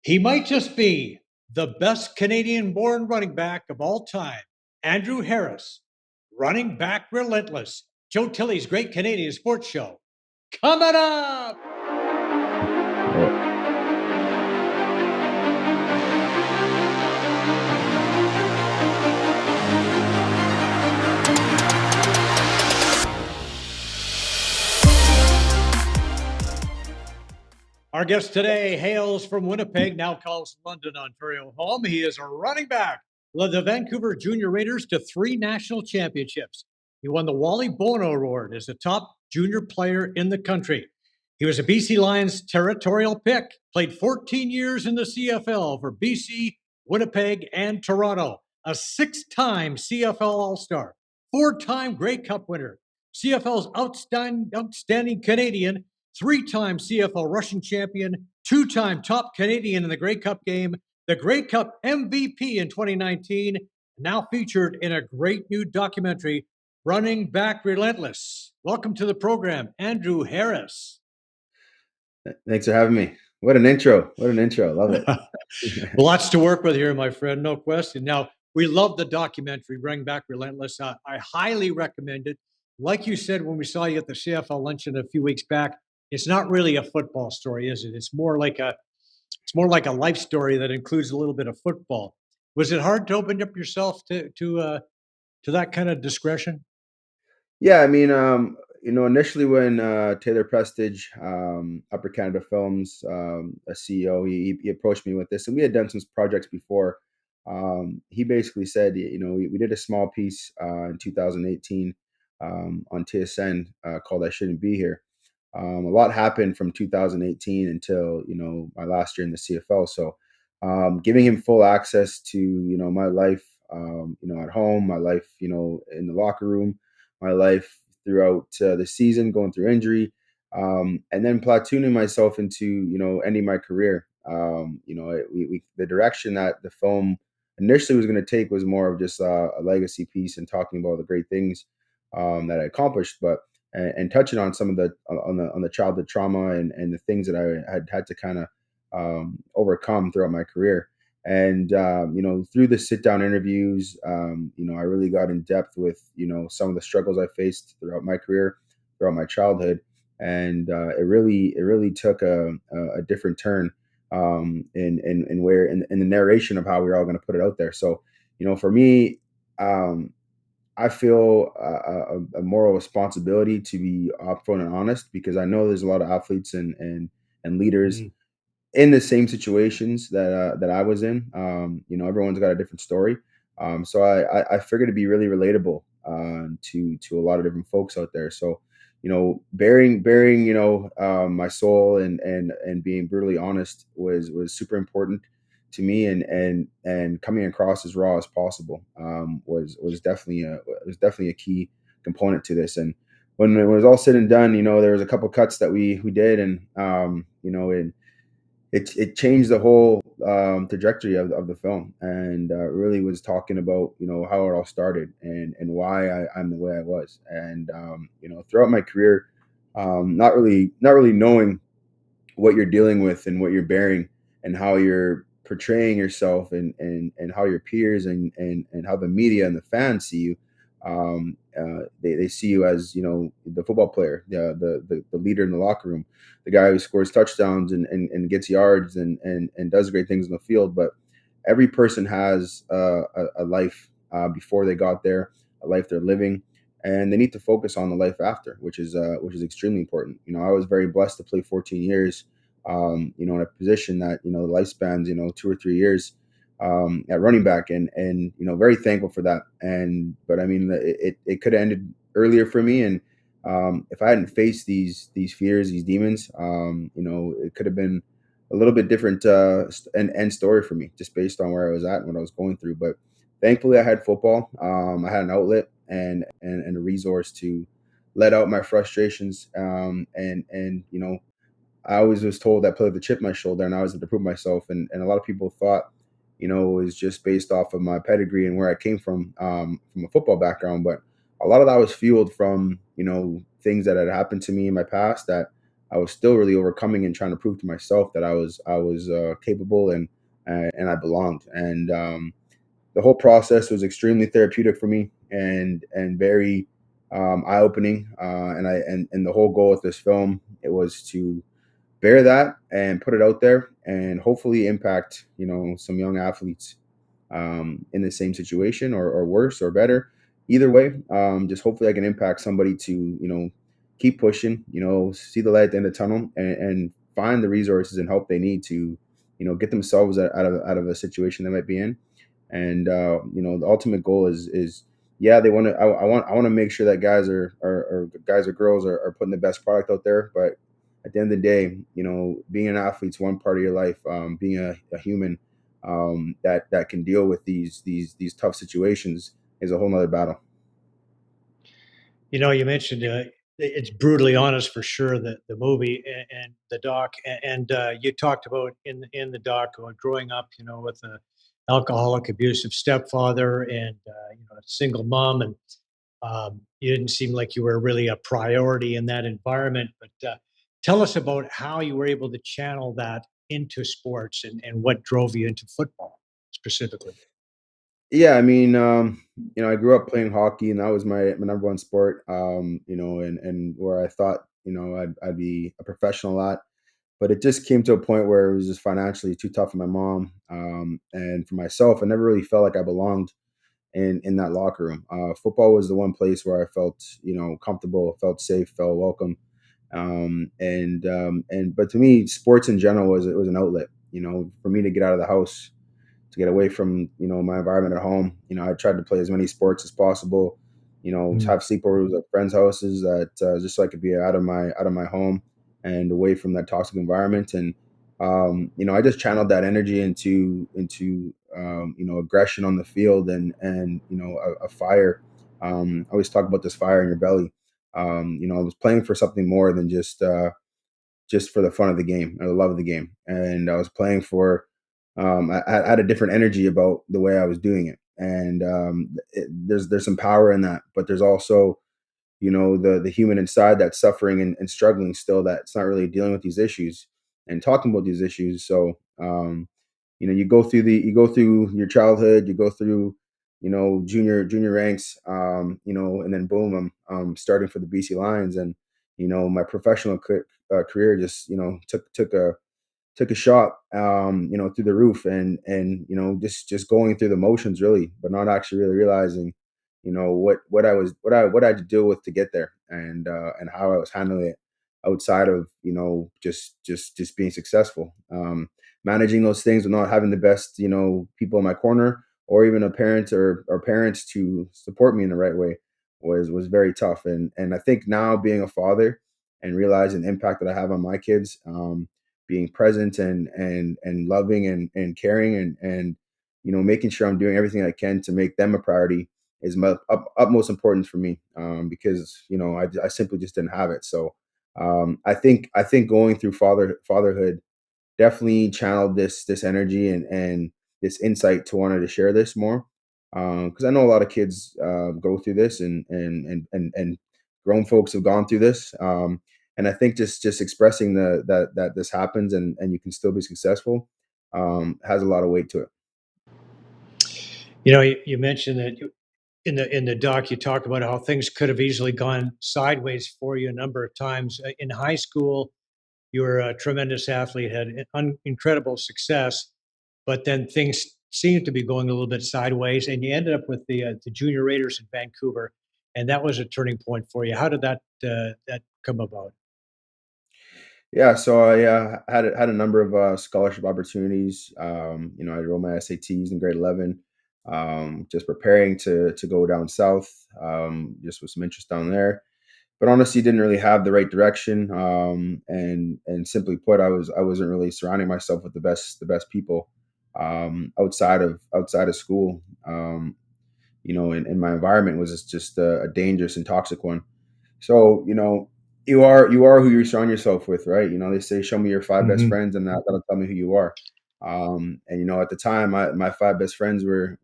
He might just be the best Canadian-born running back of all time, Andrew Harris, Running Back Relentless, Joe Tilley's Great Canadian Sports Show. Coming up! Our guest today hails from Winnipeg, now calls London, Ontario home. He is a running back, led the Vancouver Junior Raiders to 3 national championships. He won the Wally Bono Award as the top junior player in the country. He was a BC Lions territorial pick, played 14 years in the CFL for BC, Winnipeg, and Toronto, a 6-time CFL All-Star, 4-time Grey Cup winner, CFL's outstanding Canadian, 3-time CFL Russian champion, 2-time top Canadian in the Grey Cup game, the Grey Cup MVP in 2019, now featured in a great new documentary, Running Back Relentless. Welcome to the program, Andrew Harris. Thanks for having me. What an intro. Love it. Lots to work with here, my friend, no question. Now, we love the documentary, Running Back Relentless. I highly recommend it. Like you said when we saw you at the CFL luncheon a few weeks back, it's not really a football story, is it? It's more like a life story that includes a little bit of football. Was it hard to open up yourself to that kind of discretion? Yeah, I mean, initially when Taylor Prestige, Upper Canada Films, a CEO, he approached me with this, and we had done some projects before. He basically said, we did a small piece in 2018 on TSN called "I Shouldn't Be Here." A lot happened from 2018 until my last year in the CFL. So, giving him full access to my life, at home, my life, in the locker room, my life throughout the season, going through injury, and then platooning myself into ending my career. The direction that the film initially was going to take was more of just a legacy piece and talking about the great things that I accomplished, but and touching on some of the on the childhood trauma and the things that I had to kind of overcome throughout my career. And through the sit down interviews, I really got in depth with some of the struggles I faced throughout my career, throughout my childhood, and it really took a different turn in where in the narration of how we were all going to put it out there. So for me, I feel a moral responsibility to be upfront and honest, because I know there's a lot of athletes and leaders in the same situations that I was in. Everyone's got a different story. So I figured it'd be really relatable to a lot of different folks out there. So, bearing my soul and being brutally honest was super important to me, and coming across as raw as possible was definitely a key component to this. And when it was all said and done, there was a couple cuts that we did, and it changed the whole trajectory of the film, and really was talking about how it all started and why I'm the way I was. And throughout my career, not really knowing what you're dealing with and what you're bearing and how you're portraying yourself, and how your peers and how the media and the fans see you. They see you as the football player, the leader in the locker room, the guy who scores touchdowns and gets yards and does great things in the field. But every person has a life before they got there, a life they're living, and they need to focus on the life after, which is extremely important. I was very blessed to play 14 years, in a position that the lifespans 2 or 3 years at running back, and very thankful for that. But I mean, it could have ended earlier for me, and if I hadn't faced these fears, these demons, it could have been a little bit different end story for me, just based on where I was at and what I was going through. But thankfully, I had football. I had an outlet and a resource to let out my frustrations. I always was told that I played with a chip on my shoulder, and I was to prove myself. And a lot of people thought, it was just based off of my pedigree and where I came from a football background. But a lot of that was fueled from, things that had happened to me in my past that I was still really overcoming and trying to prove to myself that I was capable and I belonged. And the whole process was extremely therapeutic for me and very eye opening. And the whole goal with this film, it was to bear that and put it out there and hopefully impact some young athletes in the same situation or worse or better. Either way, just hopefully I can impact somebody to keep pushing, see the light at the end of the tunnel, and find the resources and help they need to get themselves out of a situation they might be in. And the ultimate goal is yeah, they want to I want to make sure that guys or girls are putting the best product out there. But at the end of the day, being an athlete's one part of your life. Being a human that can deal with these tough situations is a whole nother battle. You mentioned it's brutally honest for sure, the movie and the doc, and you talked about in the doc about growing up, with a alcoholic, abusive stepfather and a single mom, and you didn't seem like you were really a priority in that environment. But tell us about how you were able to channel that into sports and what drove you into football specifically. Yeah, I mean, I grew up playing hockey, and that was my number one sport. And where I thought, I'd be a professional at, but it just came to a point where it was just financially too tough for my mom, and for myself. I never really felt like I belonged in that locker room. Football was the one place where I felt, comfortable, felt safe, felt welcome. And but to me, sports in general was an outlet, for me to get out of the house, to get away from my environment at home. I tried to play as many sports as possible. Have sleepovers at friends' houses that just so I could be out of my home and away from that toxic environment. And I just channeled that energy into aggression on the field and a fire. I always talk about this fire in your belly. I was playing for something more than just for the fun of the game or the love of the game. And I was playing for, I had a different energy about the way I was doing it. And there's some power in that, but there's also, the human inside that's suffering and struggling still, that's not really dealing with these issues and talking about these issues. So, you go through your childhood, you go through, junior ranks, and then boom, I'm starting for the BC Lions. And, my professional career just, took a shot, through the roof, and just going through the motions really, but not actually really realizing, what I had to deal with to get there, and how I was handling it outside of just being successful. Managing those things with not having the best people in my corner, or even a parent or parents to support me in the right way, was very tough. And I think now, being a father and realizing the impact that I have on my kids, being present and loving and caring, and making sure I'm doing everything I can to make them a priority is my utmost importance for me, because I simply just didn't have it. So I think going through fatherhood definitely channeled this energy and this insight to wanted to share this more, because I know a lot of kids go through this, and grown folks have gone through this. And I think just expressing that this happens, and you can still be successful, has a lot of weight to it. You mentioned that in the doc, you talk about how things could have easily gone sideways for you a number of times. In high school, you were a tremendous athlete, had incredible success, but then things seemed to be going a little bit sideways, and you ended up with the Junior Raiders in Vancouver, and that was a turning point for you. How did that come about? Yeah, so I had a number of scholarship opportunities. I wrote my SATs in grade 11, just preparing to go down south, just with some interest down there. But honestly, didn't really have the right direction. And simply put, I wasn't really surrounding myself with the best people outside of school. And my environment was just a dangerous and toxic one. So, you are who you surround yourself with, right? They say, "Show me your five best Mhm. friends, and that'll tell me who you are." And at the time, my five best friends were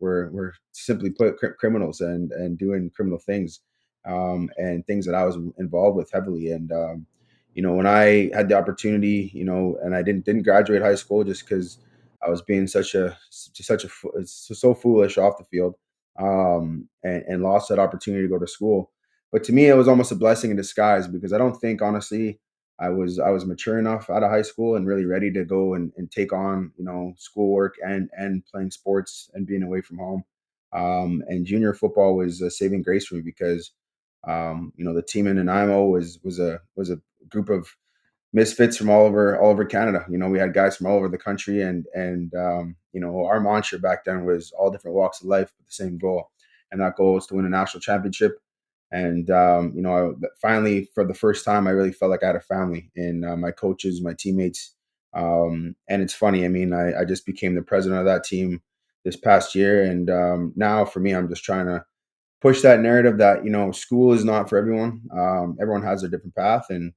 simply put criminals and doing criminal things, and things that I was involved with heavily. And when I had the opportunity, and I didn't graduate high school just because I was being so foolish off the field, and lost that opportunity to go to school. But to me, it was almost a blessing in disguise because I don't think honestly I was mature enough out of high school and really ready to go and take on schoolwork and playing sports and being away from home. And junior football was a saving grace for me because the team in Nanaimo was a group of misfits from all over Canada. We had guys from all over the country, and our mantra back then was all different walks of life with the same goal, and that goal was to win a national championship. And finally, for the first time, I really felt like I had a family in my coaches, my teammates. And it's funny. I mean, I just became the president of that team this past year, and now for me, I'm just trying to push that narrative that school is not for everyone. Everyone has a different path, and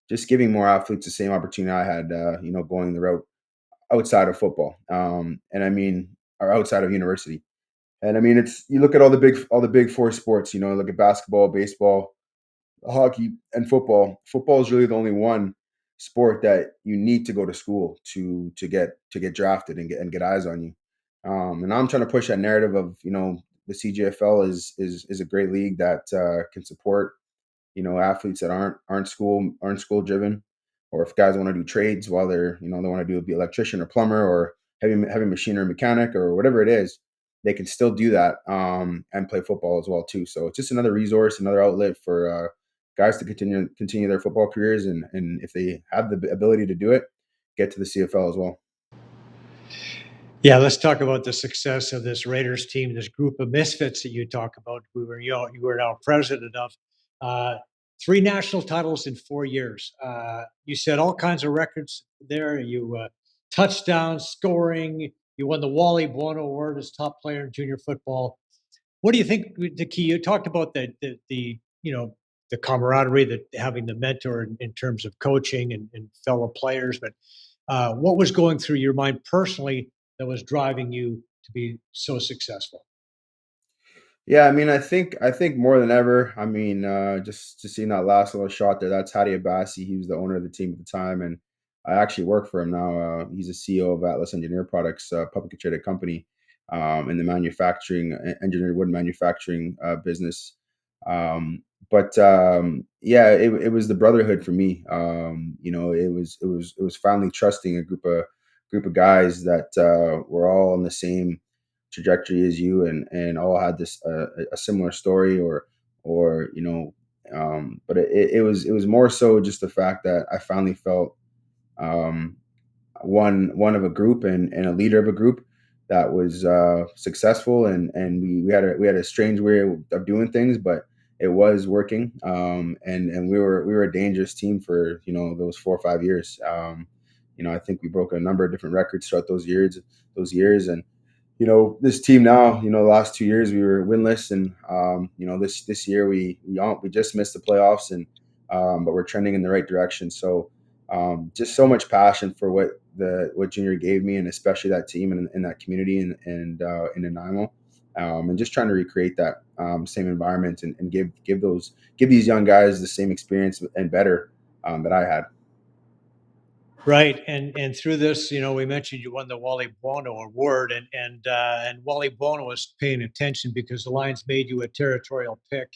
just giving more athletes the same opportunity I had, going the route outside of football, and I mean, or outside of university. And I mean, it's you look at all the big four sports. Look at basketball, baseball, hockey, and football. Football is really the only one sport that you need to go to school to get drafted and get eyes on you. And I'm trying to push that narrative of the CJFL is a great league that can support athletes that aren't school driven, or if guys want to do trades while they want to be electrician or plumber or heavy machine or mechanic or whatever it is, they can still do that and play football as well too. So it's just another resource, another outlet for guys to continue their football careers, and if they have the ability to do it, get to the CFL as well. Yeah, let's talk about the success of this Raiders team, this group of misfits that you talk about. You were now president of uh, three national titles in 4 years. You set all kinds of records there. You touchdowns, scoring. You won the Wally Buono Award as top player in junior football. What do you think the key? You talked about the camaraderie, that having the mentor in terms of coaching and fellow players, but what was going through your mind personally that was driving you to be so successful? Yeah, I mean, I think more than ever. I mean, just seeing that last little shot there. That's Hadi Abassi. He was the owner of the team at the time, and I actually work for him now. He's a CEO of Atlas Engineer Products, publicly traded company, in the engineered wood manufacturing business. But yeah, it was the brotherhood for me. It was finally trusting a group of guys that were all on the same trajectory as you, and all had this a similar story, but it was more so just the fact that I finally felt um one of a group, and a leader of a group that was successful, and we had a strange way of doing things, but it was working. And we were a dangerous team for those 4 or 5 years. I think we broke a number of different records throughout those years. And this team now, the last 2 years we were winless, and this year we just missed the playoffs, and but we're trending in the right direction. So just so much passion for what Junior gave me, and especially that team and that community, and in Nanaimo, and just trying to recreate that same environment, and give these young guys the same experience and better that I had. Right, and through this, we mentioned you won the Wally Bono Award, and Wally Bono was paying attention because the Lions made you a territorial pick,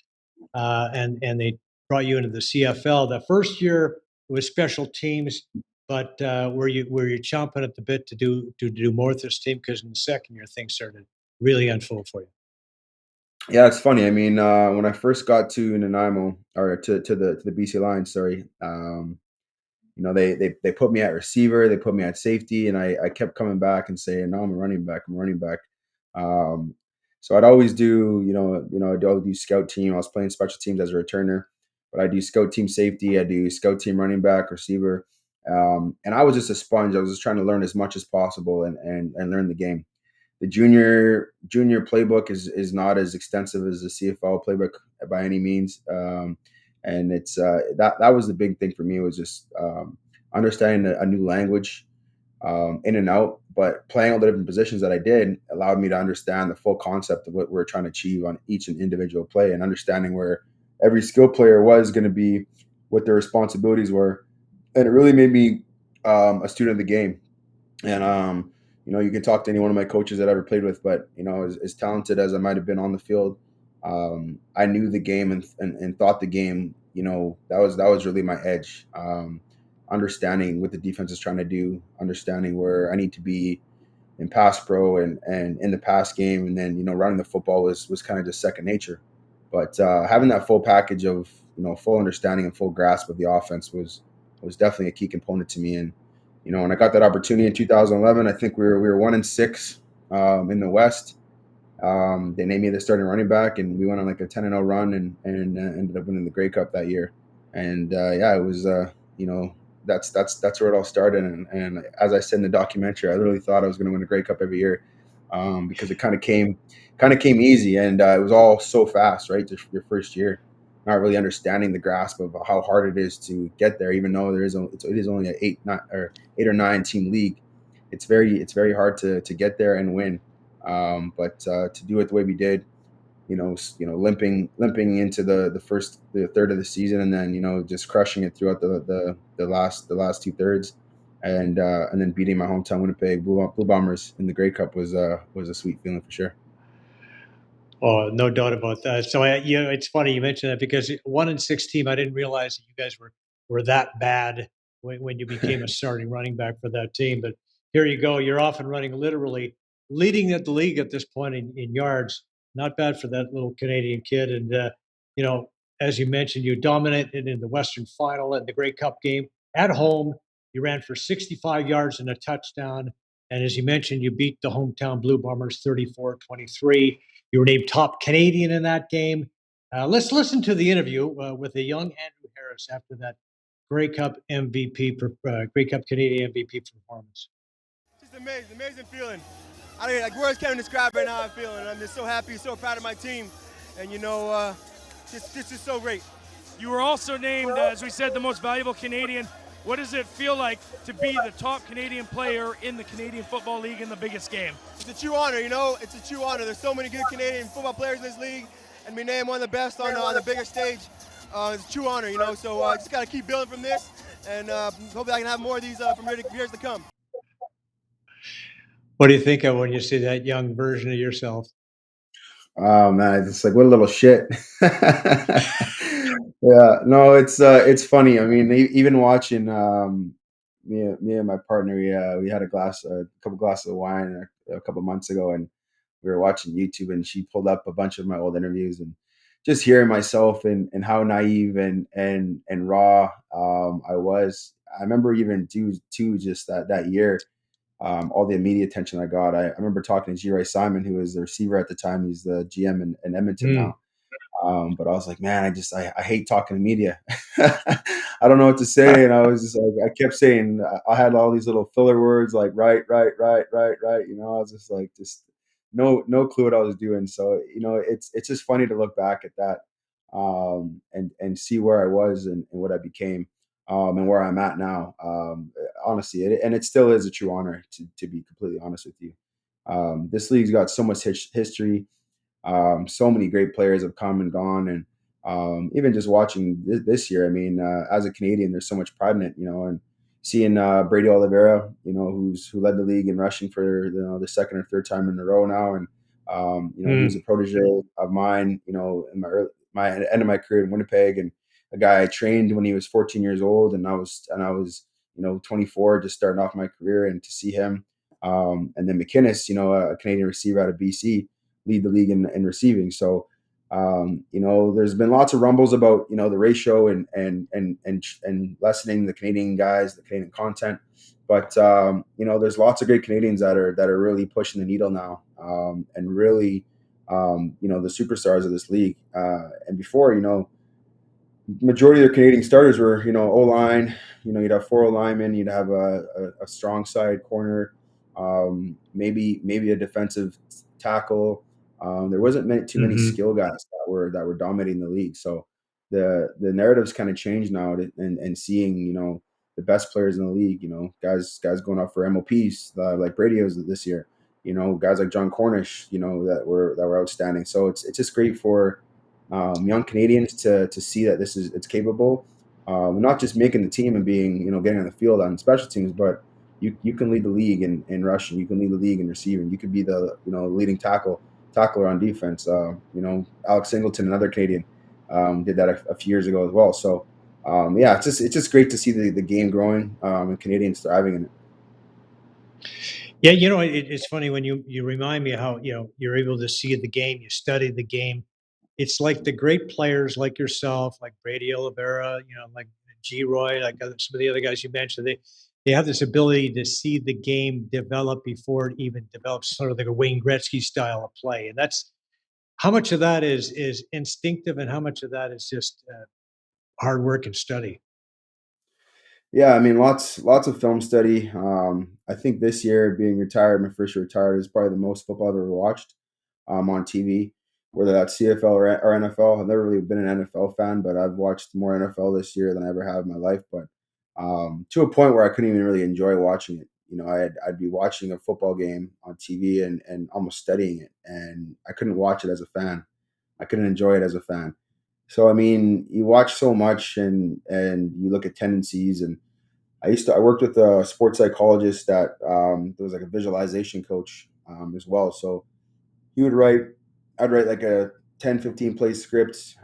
and they brought you into the CFL. The first year it was special teams, but were you chomping at the bit to do more with this team? Because in the second year things started to really unfold for you. Yeah, it's funny. I mean, when I first got to Nanaimo, or to the BC Lions, sorry. They put me at receiver, they put me at safety, and I kept coming back and saying, "No, I'm a running back. I'm a running back." Um, so I'd always I'd always do scout team. I was playing special teams as a returner, but I do scout team safety. I do scout team running back, receiver, and I was just a sponge. I was just trying to learn as much as possible, and learn the game. The junior playbook is not as extensive as the CFL playbook by any means, and it's that was the big thing for me, was just understanding a new language, in and out. But playing all the different positions that I did allowed me to understand the full concept of what we're trying to achieve on each and individual play, and understanding where every skill player was going to be, what their responsibilities were, and it really made me a student of the game. And you can talk to any one of my coaches that I ever played with, but as talented as I might have been on the field, I knew the game and thought the game. That was really my edge. Understanding what the defense is trying to do, understanding where I need to be in pass pro and in the pass game, and then running the football was kind of just second nature. But having that full package of full understanding and full grasp of the offense was definitely a key component to me. And when I got that opportunity in 2011, I think we were 1-6 in the West. They named me the starting running back, and we went on like a 10-0 run, and ended up winning the Grey Cup that year. And yeah, it was that's where it all started. And as I said in the documentary, I literally thought I was going to win a Grey Cup every year, because it kind of came easy, and it was all so fast, right? Just your first year, not really understanding the grasp of how hard it is to get there, even though it is only an 8 or 9 team league. It's very hard to get there and win. But to do it the way we did, limping into the third of the season, and then just crushing it throughout the last 2 thirds, and then beating my hometown Winnipeg Blue Bombers in the Grey Cup was a sweet feeling for sure. Oh, no doubt about that. So, it's funny you mentioned that because 1-6 team, I didn't realize that you guys were that bad when you became a starting running back for that team. But here you go, you're off and running, literally leading at the league at this point in yards. Not bad for that little Canadian kid. And you know, as you mentioned, you dominated in the Western Final and the Grey Cup game at home. You ran for 65 yards and a touchdown. And as you mentioned, you beat the hometown Blue Bombers 34-23. You were named top Canadian in that game. Let's listen to the interview with the young Andrew Harris after that Grey Cup MVP, Grey Cup Canadian MVP performance. Just amazing, amazing feeling. I don't like words can't describe right now how I'm feeling. I'm just so happy, so proud of my team, and this is so great. You were also named, as we said, the most valuable Canadian. What does it feel like to be the top Canadian player in the Canadian Football League in the biggest game? It's a true honor, It's a true honor. There's so many good Canadian football players in this league, and be named one of the best on the bigger stage. It's a true honor, So I just got to keep building from this, and hopefully I can have more of these from years to come. What do you think of when you see that young version of yourself? Oh man, it's like what a little shit. Yeah, no, it's funny. I mean, even watching me and my partner, we had a couple glasses of wine a couple months ago, and we were watching YouTube, and she pulled up a bunch of my old interviews, and just hearing myself and how naive and raw I was. I remember even too just that year, all the media attention I got. I remember talking to G. Ray Simon, who was the receiver at the time. He's the GM in Edmonton Mm. now. But I was like, man, I hate talking to media. I don't know what to say, and I was just like, I kept saying, I had all these little filler words like right, right, right, right, right. I was just like, just no clue what I was doing. So it's just funny to look back at that, and see where I was and what I became, and where I'm at now. Honestly, and it still is a true honor to be completely honest with you. This league's got so much history. So many great players have come and gone, and even just watching this year, I mean, as a Canadian, there's so much pride in it, and seeing Brady Oliveira, who led the league in rushing for the second or third time in a row now, and he was Mm. a protege of mine, in my end of my career in Winnipeg, and a guy I trained when he was 14 years old, and I was 24, just starting off my career, and to see him, and then McInnes, a Canadian receiver out of BC, lead the league in receiving. So, there's been lots of rumbles about the ratio and lessening the Canadian guys, the Canadian content. But there's lots of great Canadians that are really pushing the needle now, and really, the superstars of this league. And before, majority of the Canadian starters were, O line. You'd have four O linemen. You'd have a strong side corner, maybe a defensive tackle. There wasn't too many Mhm. skill guys that were dominating the league. So the narratives kind of changed now, and seeing the best players in the league. Guys going out for MOPs, like Brady was this year. Guys like John Cornish. That were outstanding. So it's just great for young Canadians to see that it's capable. not just making the team and being, getting on the field on special teams, but you can lead the league in rushing. You can lead the league in receiving. You could be the, leading tackler on defense. Alex Singleton, another Canadian, did that a few years ago as well. So, yeah, it's just great to see the game growing, and Canadians thriving in it. Yeah, it's funny when you remind me how you're able to see the game, you study the game. It's like the great players like yourself, like Brady Oliveira, like G. Roy, like some of the other guys you mentioned. They have this ability to see the game develop before it even develops, sort of like a Wayne Gretzky style of play, and that's how much of that is instinctive, and how much of that is just hard work and study. Yeah, I mean, lots of film study. I think this year, being retired, my first year retired, is probably the most football I've ever watched, on TV, whether that's CFL or NFL. I've never really been an NFL fan, but I've watched more NFL this year than I ever have in my life. But to a point where I couldn't even really enjoy watching it. I'd be watching a football game on TV and almost studying it, and I couldn't watch it as a fan. I couldn't enjoy it as a fan. So I mean, you watch so much and you look at tendencies. And I worked with a sports psychologist that, there was like a visualization coach, as well. So he would write, I'd write like a 10, 15 play script.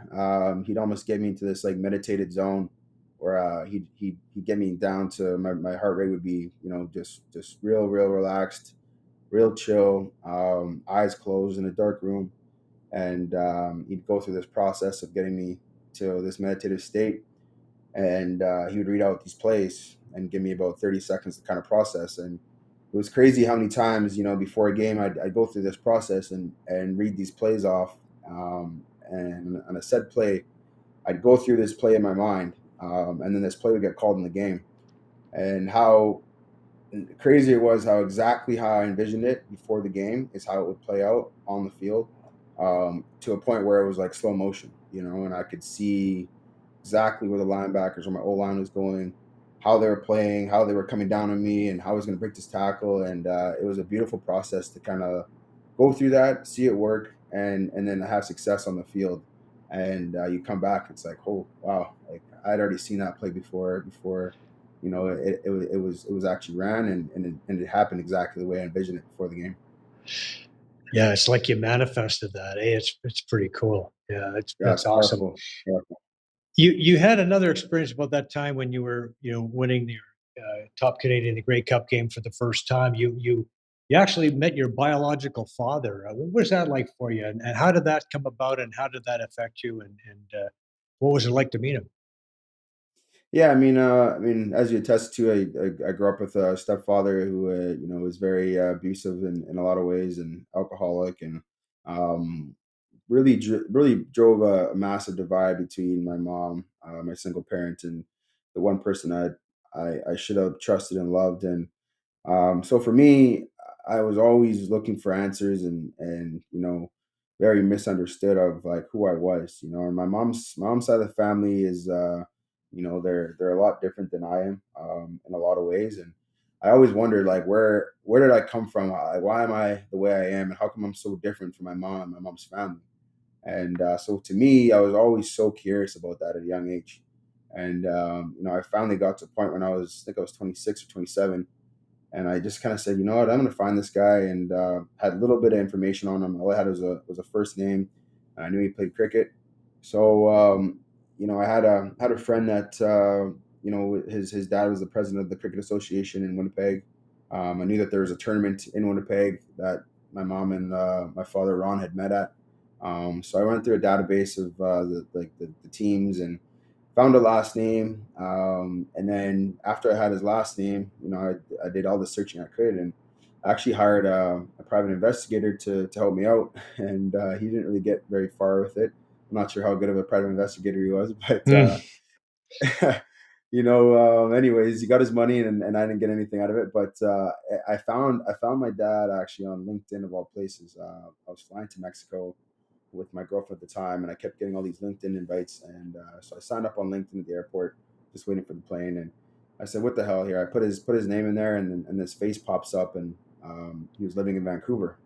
He'd almost get me into this like meditated zone where, he'd get me down to my heart rate would be, just real relaxed, real chill, eyes closed in a dark room. And, he'd go through this process of getting me to this meditative state. And, he would read out these plays and give me about 30 seconds to kind of process. And it was crazy how many times, before a game, I'd go through this process and read these plays off. And on a set play, I'd go through this play in my mind, and then this play would get called in the game. And how crazy it was, how exactly how I envisioned it before the game is how it would play out on the field, to a point where it was like slow motion, and I could see exactly where the linebackers or my O line was going, how they were playing, how they were coming down on me, and how I was going to break this tackle. And, it was a beautiful process to kind of go through that, see it work, and then have success on the field. And, you come back, it's like, oh wow, like I'd already seen that play before. It was actually ran, and it happened exactly the way I envisioned it before the game. Yeah, it's like you manifested that. Hey, it's pretty cool. Yeah, Yeah, that's it's awesome. powerful. Powerful. You had another experience about that time when you were, winning the top Canadian the Grey Cup game for the first time. You actually met your biological father. What was that like for you, and how did that come about, and how did that affect you, and what was it like to meet him? Yeah, I mean, as you attest to, I grew up with a stepfather who, was very, abusive in a lot of ways, and alcoholic. And, um, really drove a massive divide between my mom, my single parent, and the one person I should have trusted and loved. And, so for me, I was always looking for answers, and very misunderstood of like who I was. And my mom's side of the family is, they're a lot different than I am, in a lot of ways. And I always wondered like where did I come from? Why am I the way I am, and how come I'm so different from my mom and my mom's family? And, so to me, I was always so curious about that at a young age. And, I finally got to a point when I think I was 26 or 27, and I just kind of said, you know what, I'm going to find this guy. And, had a little bit of information on him. All I had was a first name. And I knew he played cricket. So, I had a friend that, his dad was the president of the Cricket Association in Winnipeg. I knew that there was a tournament in Winnipeg that my mom and, my father Ron had met at. So I went through a database of, the teams, and found a last name. And then after I had his last name, I did all the searching I could, and I actually hired a private investigator to help me out. And, he didn't really get very far with it. I'm not sure how good of a private investigator he was, but, Mm. anyways, he got his money, and I didn't get anything out of it. But, I found my dad actually on LinkedIn of all places. I was flying to Mexico with my girlfriend at the time, and I kept getting all these LinkedIn invites. And, so I signed up on LinkedIn at the airport, just waiting for the plane. And I said, "What the hell here?" I put his name in there, and this face pops up, and, he was living in Vancouver.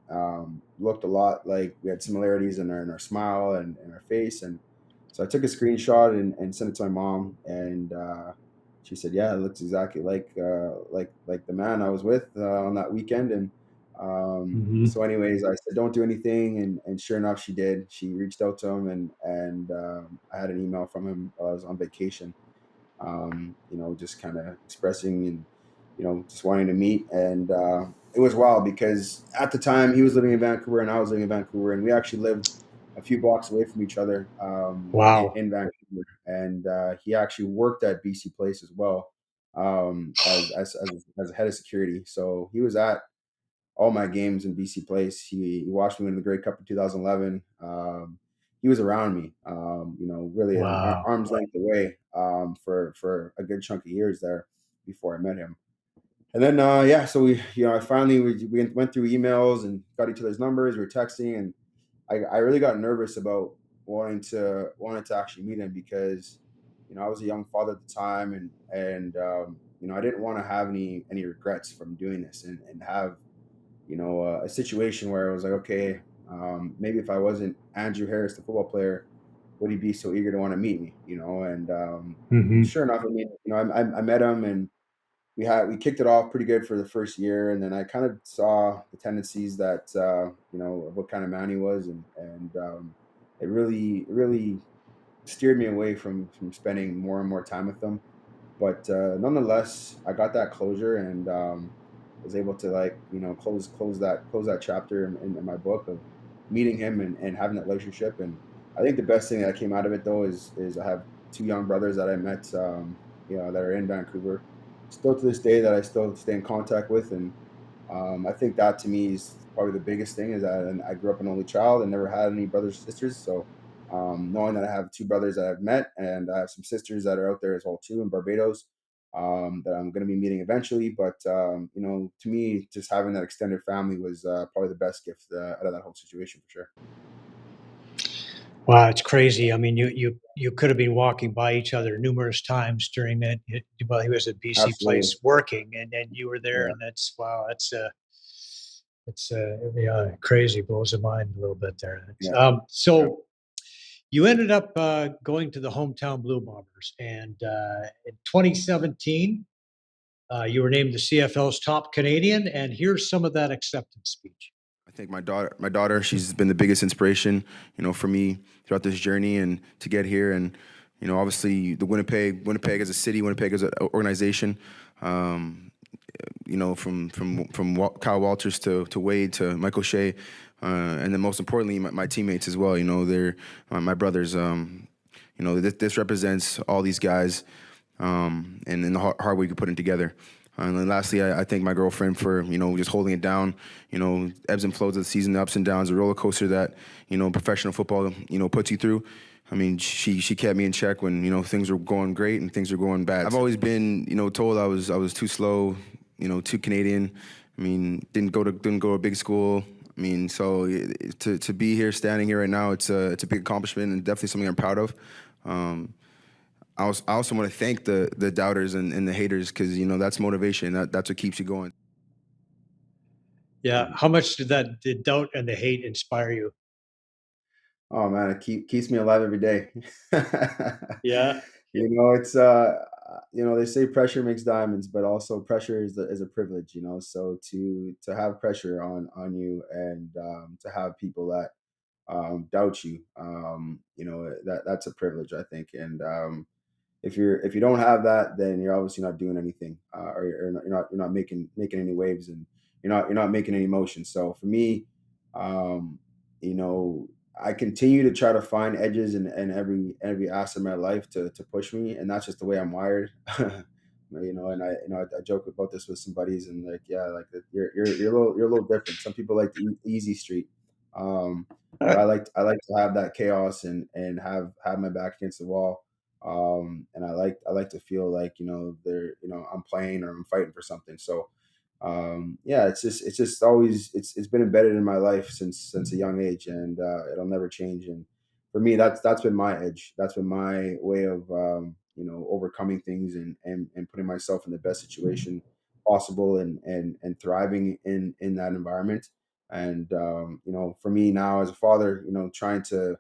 Looked a lot like we had similarities in our smile and in our face. And So I took a screenshot and sent it to my mom, and she said, "Yeah, it looks exactly like the man I was with on that weekend." And Hmm. so, anyways, I said, "Don't do anything," and sure enough, she did. She reached out to him, and I had an email from him while I was on vacation. Just kind of expressing and just wanting to meet. And it was wild because at the time he was living in Vancouver and I was living in Vancouver, and we actually lived a few blocks away from each other Wow. in Vancouver. And he actually worked at BC Place as well, as a head of security. So he was at all my games in BC Place. He watched me win the Grey Cup in 2011. He was around me, really an Wow. arm's length away for a good chunk of years there before I met him. And then, yeah, so I finally we went through emails and got each other's numbers. We were texting, and I really got nervous about wanting to actually meet him because, I was a young father at the time, and I didn't want to have any regrets from doing this and have a situation where it was like, okay, maybe if I wasn't Andrew Harris, the football player, would he be so eager to want to meet me? And Hmm. sure enough, I mean, I met him, and we kicked it off pretty good for the first year, and then I kind of saw the tendencies that of what kind of man he was, and it really steered me away from spending more and more time with them. But nonetheless, I got that closure, and was able to, like, close that chapter in my book of meeting him and having that relationship. And I think the best thing that came out of it, though, is I have two young brothers that I met, that are in Vancouver, still to this day, that I still stay in contact with. And I think that to me is probably the biggest thing, is that, and I grew up an only child and never had any brothers or sisters. So knowing that I have two brothers that I've met, and I have some sisters that are out there as well too in Barbados, that I'm going to be meeting eventually. But to me, just having that extended family was probably the best gift out of that whole situation, for sure. Wow, it's crazy. I mean, you could have been walking by each other numerous times during that. Well, he was at BC Absolutely. Place working, and you were there, Yeah. and that's wow. It's yeah, crazy. Blows the mind a little bit there. Yeah. Yeah. So you ended up going to the hometown Blue Bombers, and in 2017, you were named the CFL's top Canadian. And here's some of that acceptance speech. I think my daughter, she's been the biggest inspiration, for me throughout this journey and to get here. And, obviously the Winnipeg as a city, Winnipeg as an organization, from Kyle Walters to Wade to Michael Shea, and then most importantly, my teammates as well. They're my brothers. This represents all these guys, and the hard work you put in together. And then lastly, I thank my girlfriend for just holding it down. Ebbs and flows of the season, the ups and downs, the roller coaster that professional football puts you through. I mean, she kept me in check when things were going great and things were going bad. I've always been told I was too slow, too Canadian. I mean, didn't go to a big school. I mean, so to be here, standing here right now, it's a big accomplishment and definitely something I'm proud of. I also want to thank the doubters and the haters, because that's motivation. That's what keeps you going. Yeah, how much did the doubt and the hate inspire you? Oh man, it keeps me alive every day. Yeah. It's they say pressure makes diamonds, but also pressure is a privilege. So to have pressure on you, and to have people that doubt you, that's a privilege, I think. And if you don't have that, then you're obviously not doing anything, or you're not making any waves, and you're not making any motion. So for me, um, you know, I continue to try to find edges in every aspect of my life to push me, and that's just the way I'm wired. And I joke about this with some buddies, and like, yeah, like you're a little different. Some people like the easy street, but I like to have that chaos, and have my back against the wall. And I like to feel like I'm playing, or I'm fighting for something. So yeah, it's just always it's been embedded in my life since a young age, and it'll never change. And for me, that's been my edge. That's been my way of overcoming things, and putting myself in the best situation possible, and thriving in that environment. And for me now, as a father, trying to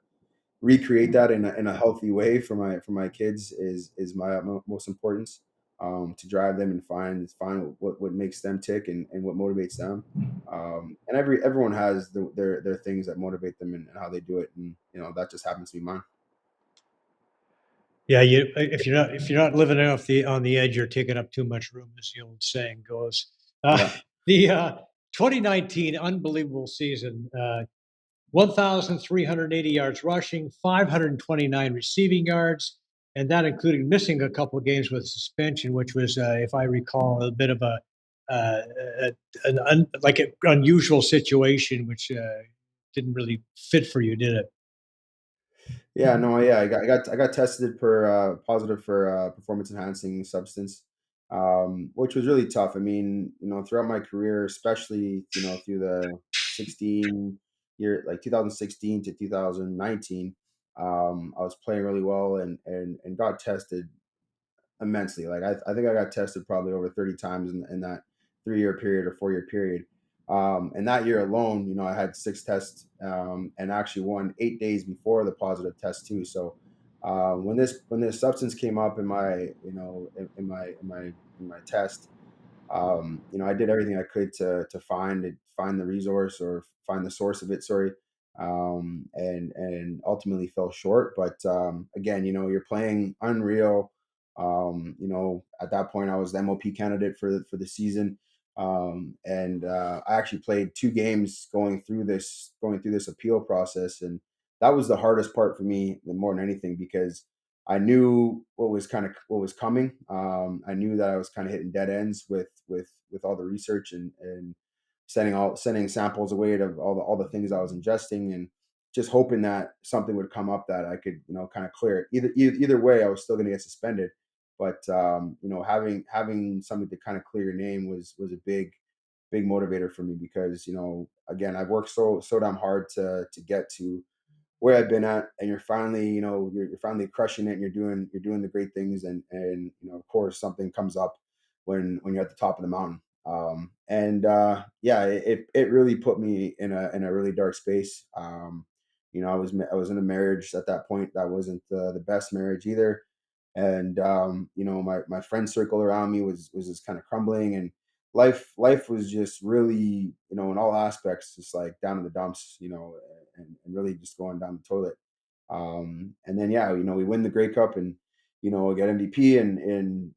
recreate that in a healthy way for my kids is my most importance. To drive them and find what makes them tick and what motivates them. And everyone has their things that motivate them and how they do it, and that just happens to be mine. Yeah, if you're not living off the on the edge, you're taking up too much room, as the old saying goes. Uh, Yeah. the 2019 unbelievable season, 1,380 yards rushing, 529 receiving yards, and that included missing a couple of games with suspension, which was, if I recall, a bit of uh, like an unusual situation, which didn't really fit for you, did it? Yeah, no, yeah, I got tested for positive for performance enhancing substance, which was really tough. I mean, throughout my career, especially through the 16 year, like 2016 to 2019, I was playing really well and got tested immensely. Like I think I got tested probably over 30 times in that 3 year period or 4 year period. And that year alone, I had 6 tests, and actually one 8 days before the positive test too. So when this substance came up in my in my test, I did everything I could to find the resource or find the source of it. Sorry, and ultimately fell short. But again, you're playing unreal. At that point, I was the MOP candidate for the season, and I actually played 2 games going through this appeal process, and that was the hardest part for me more than anything because I knew what was coming. I knew that I was kind of hitting dead ends with all the research and sending samples away to all the things I was ingesting and just hoping that something would come up that I could kind of clear it. Either way, I was still going to get suspended. But having something to kind of clear your name was a big motivator for me because again I've worked so damn hard to get to where I've been at, and you're finally, you're finally crushing it, and you're doing the great things, and of course, something comes up when you're at the top of the mountain. And yeah, it really put me in a really dark space. I was in a marriage at that point that wasn't the best marriage either, and my friend circle around me was just kind of crumbling, and life was just really in all aspects just like down in the dumps, and really just going down the toilet. And then yeah, we win the Grey Cup and get MVP and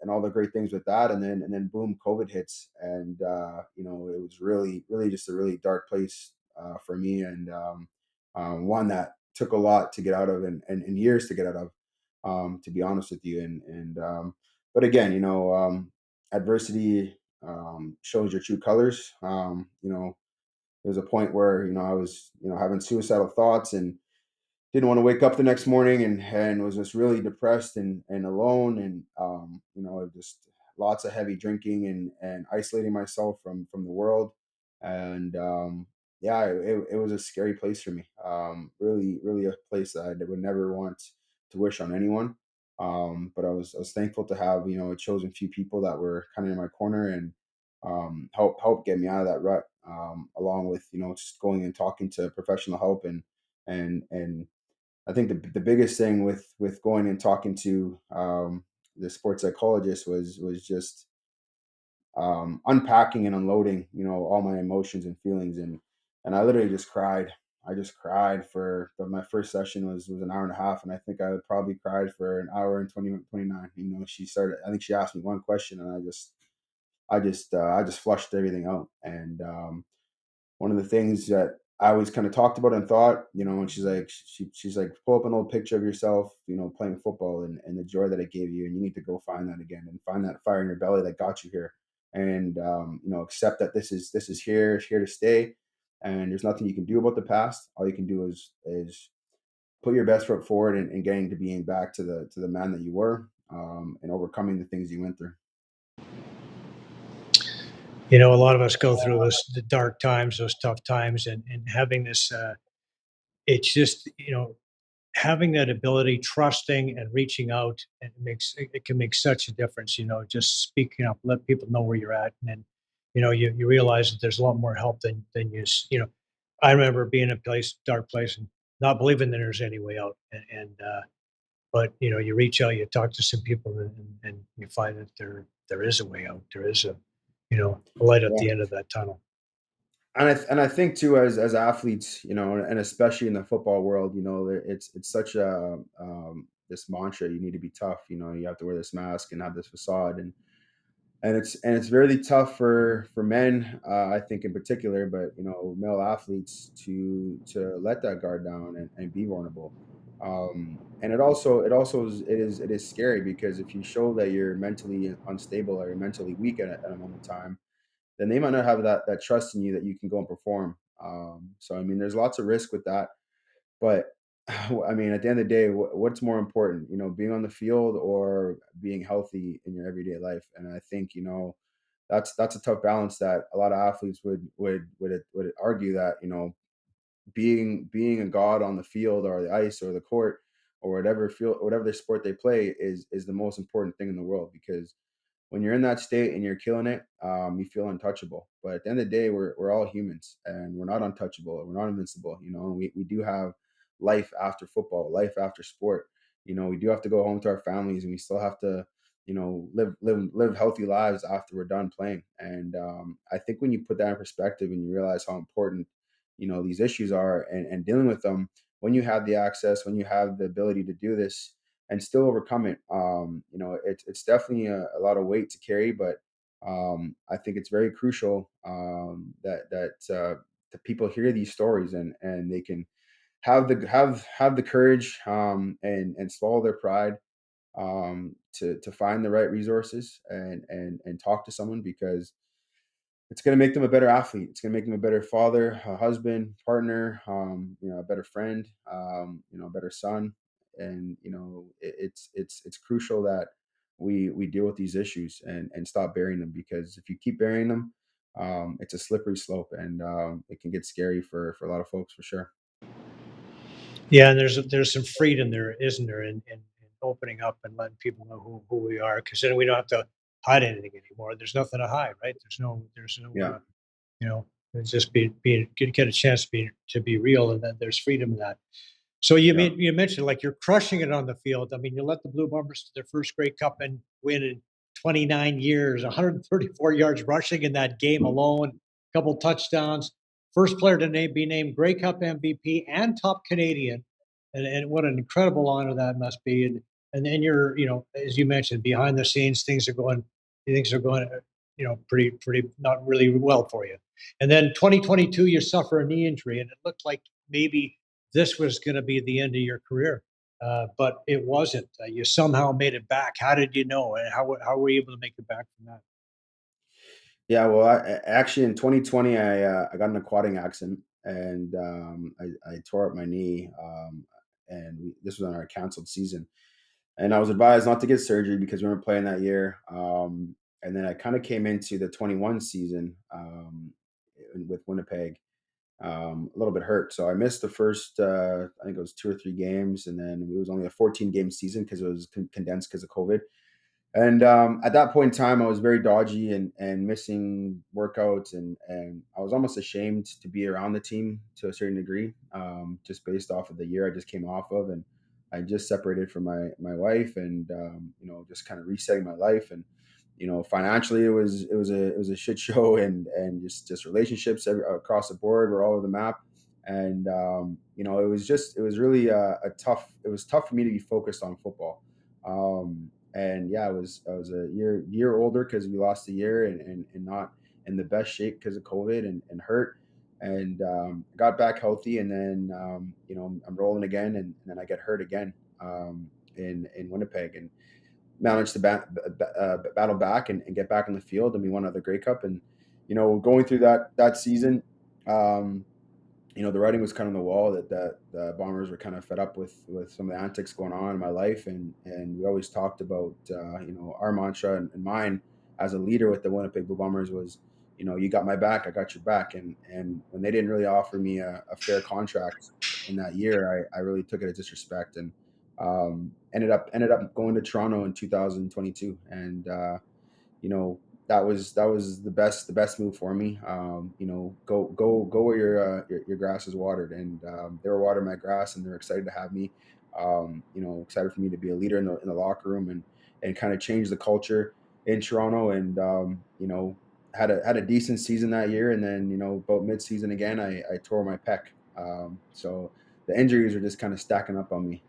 all the great things with that, and then boom, COVID hits, and it was really just a really dark place for me, and one that took a lot to get out of and years to get out of, to be honest with you. And but again, adversity shows your true colors. There was a point where I was having suicidal thoughts and didn't want to wake up the next morning, and was just really depressed and alone, and just lots of heavy drinking and isolating myself from the world. And yeah, it was a scary place for me. Really a place that I would never want to wish on anyone. But I was thankful to have a chosen few people that were kind of in my corner and help get me out of that rut, along with just going and talking to professional help, and I think the biggest thing with going and talking to the sports psychologist was just unpacking and unloading all my emotions and feelings, and I literally just cried. I just cried my first session was an hour and a half, and I think I probably cried for an hour and 29. I think she asked me one question, and I just flushed everything out. And one of the things that I always kind of talked about and thought, and she's like, pull up an old picture of yourself, playing football, and the joy that it gave you, and you need to go find that again and find that fire in your belly that got you here, and accept that this is here, it's here to stay, and there's nothing you can do about the past. All you can do is put your best foot forward and getting to being back to the man that you were, and overcoming the things you went through. A lot of us go through the dark times, those tough times, and having this. It's just having that ability, trusting and reaching out, and it can make such a difference. Just speaking up, let people know where you're at, and then you realize that there's a lot more help than you. I remember being in a dark place, and not believing that there's any way out. But you reach out, you talk to some people, and you find that there is a way out. There is a light at Yeah. the end of that tunnel. And I think too, as athletes, and especially in the football world, it's such a this mantra. You need to be tough. You have to wear this mask and have this facade, and it's really tough for men, I think in particular, but male athletes to let that guard down and be vulnerable. And it is scary, because if you show that you're mentally unstable or you're mentally weak at a moment in time, then they might not have that trust in you that you can go and perform. So I mean, there's lots of risk with that, but I mean, at the end of the day, what's more important, being on the field or being healthy in your everyday life? And I think that's a tough balance that a lot of athletes would argue that being a god on the field or the ice or the court or whatever the sport they play is the most important thing in the world, because when you're in that state and you're killing it, you feel untouchable. But at the end of the day, we're all humans, and we're not untouchable. We're not invincible. And we do have life after football, life after sport. We do have to go home to our families, and we still have to, live healthy lives after we're done playing. And I think when you put that in perspective and you realize how important, these issues are, and dealing with them, when you have the access, when you have the ability to do this and still overcome it. It's definitely a lot of weight to carry, but I think it's very crucial, that the people hear these stories, and they can have the courage, and swallow their pride, to find the right resources, and talk to someone, because it's going to make them a better athlete. It's going to make them a better father, a husband, partner, a better friend, a better son. And it's crucial that we deal with these issues, and stop burying them, because if you keep burying them, it's a slippery slope, and it can get scary for a lot of folks, for sure. Yeah, and there's some freedom there, isn't there, in opening up and letting people know who we are, because then we don't have to hide anything anymore. There's nothing to hide, right? There's no Yeah. it's just get a chance to be real, and then there's freedom in that. So Yeah. you mentioned, like, you're crushing it on the field. I mean, you let the Blue Bombers to their first Grey Cup and win in 29 years, 134 yards rushing in that game alone, a couple touchdowns. First player to be named Grey Cup MVP and top Canadian, and what an incredible honor that must be. And then you're, as you mentioned, behind the scenes, things are going, pretty not really well for you. And then 2022, you suffer a knee injury, and it looked like maybe this was going to be the end of your career. But it wasn't. You somehow made it back. How did you know? And how were you able to make it back from that? Yeah, well, actually in 2020, I got in a quadding accident, and I tore up my knee, and this was on our canceled season, and I was advised not to get surgery because we weren't playing that year. And then I kind of came into the 21 season, with Winnipeg, a little bit hurt, so I missed the first, I think it was 2 or 3 games, and then it was only a 14-game season because it was condensed because of COVID. And at that point in time, I was very dodgy and missing workouts, and I was almost ashamed to be around the team to a certain degree, just based off of the year I just came off of, and I just separated from my wife, and just kind of resetting my life, and financially it was a shit show, and just relationships across the board were all over the map, and it was really it was tough for me to be focused on football. And yeah, I was a year older because we lost a year, and not in the best shape because of COVID, and hurt, and got back healthy, and then I'm rolling again, and then I get hurt again, in Winnipeg, and managed to battle back, and get back in the field, and we won another Grey Cup. And going through that season, um, the writing was kind of on the wall that the Bombers were kind of fed up with some of the antics going on in my life, and we always talked about, our mantra, and mine as a leader with the Winnipeg Blue Bombers was, you got my back, I got your back, and when they didn't really offer me a fair contract in that year, I really took it as disrespect, and ended up going to Toronto in 2022, and that was the best move for me. Go where your grass is watered, and they were watering my grass, and they're excited to have me. Excited for me to be a leader in the locker room and kind of change the culture in Toronto. And had a decent season that year, and then about mid season again, I tore my pec. So the injuries are just kind of stacking up on me,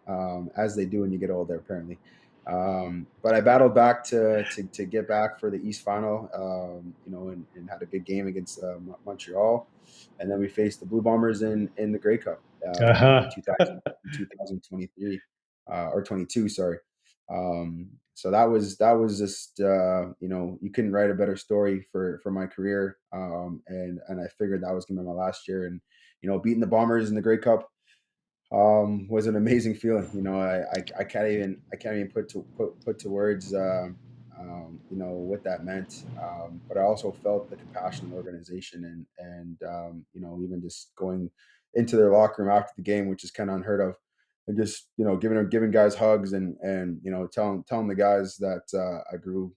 as they do when you get older, apparently. But I battled back to get back for the East Final, and had a good game against Montreal, and then we faced the Blue Bombers in the Grey Cup in Uh-huh. 2023 or 22, sorry. So that was just you couldn't write a better story for my career, and I figured that was gonna be my last year, and beating the Bombers in the Grey Cup was an amazing feeling. I can't even put to words what that meant. But I also felt the compassion of the organization, and even just going into their locker room after the game, which is kind of unheard of, and just giving guys hugs, and telling the guys that I grew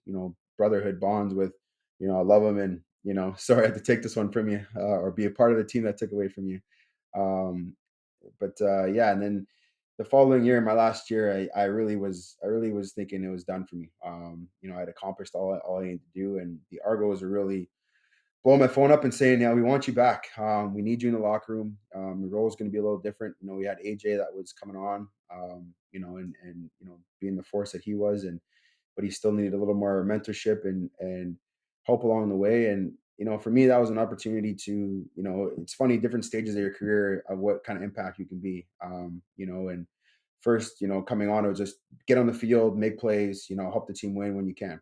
brotherhood bonds with. I love them, and sorry I had to take this one from you, or be a part of the team that took away from you. Um, but yeah, and then the following year, my last year, I really was thinking it was done for me. I'd accomplished all I needed to do, and the Argos are really blowing my phone up and saying, "Yeah, we want you back. We need you in the locker room. Your role is going to be a little different." We had AJ that was coming on, and being the force that he was, and but he still needed a little more mentorship and help along the way. And for me, that was an opportunity to, it's funny, different stages of your career of what kind of impact you can be. And first, coming on, it was just get on the field, make plays, help the team win when you can.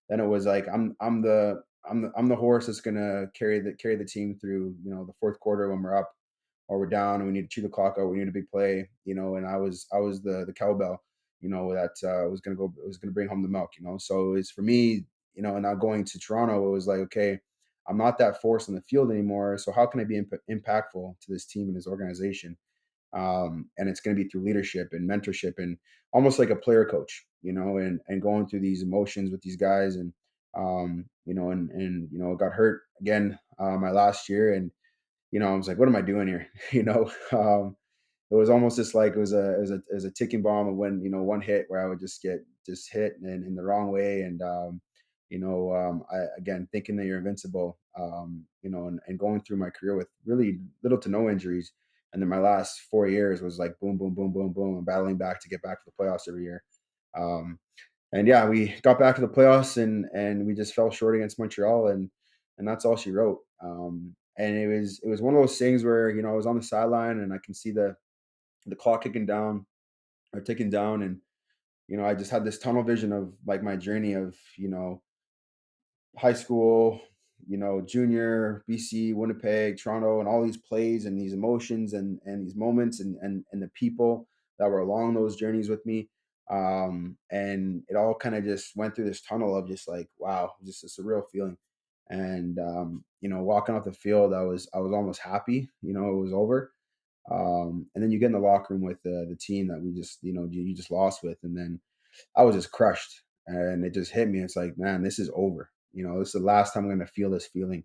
Then it was like I'm the horse that's gonna carry the team through, the fourth quarter when we're up or we're down and we need to chew the clock out, we need a big play, and I was the cowbell, that was gonna bring home the milk, So it's for me, and now going to Toronto, it was like, okay, I'm not that force on the field anymore. So how can I be impactful to this team and this organization? And it's going to be through leadership and mentorship and almost like a player coach, and going through these emotions with these guys. And got hurt again my last year, and I was like, what am I doing here? It was almost just like it was a ticking bomb of when one hit where I would just hit and in the wrong way. And I again thinking that you're invincible, and going through my career with really little to no injuries. And then my last 4 years was like boom, boom, boom, boom, boom, and battling back to get back to the playoffs every year. um, and yeah, we got back to the playoffs, and we just fell short against Montreal, and that's all she wrote. And it was one of those things where I was on the sideline and I can see the clock kicking down or ticking down, and I just had this tunnel vision of like my journey of high school, junior, BC, Winnipeg, Toronto, and all these plays and these emotions and these moments and the people that were along those journeys with me. And it all kind of just went through this tunnel of just like, wow, just a surreal feeling. And walking off the field, I was almost happy, it was over. And then you get in the locker room with the team that we just, you just lost with. And then I was just crushed, and it just hit me. It's like, man, this is over. This is the last time I'm gonna feel this feeling.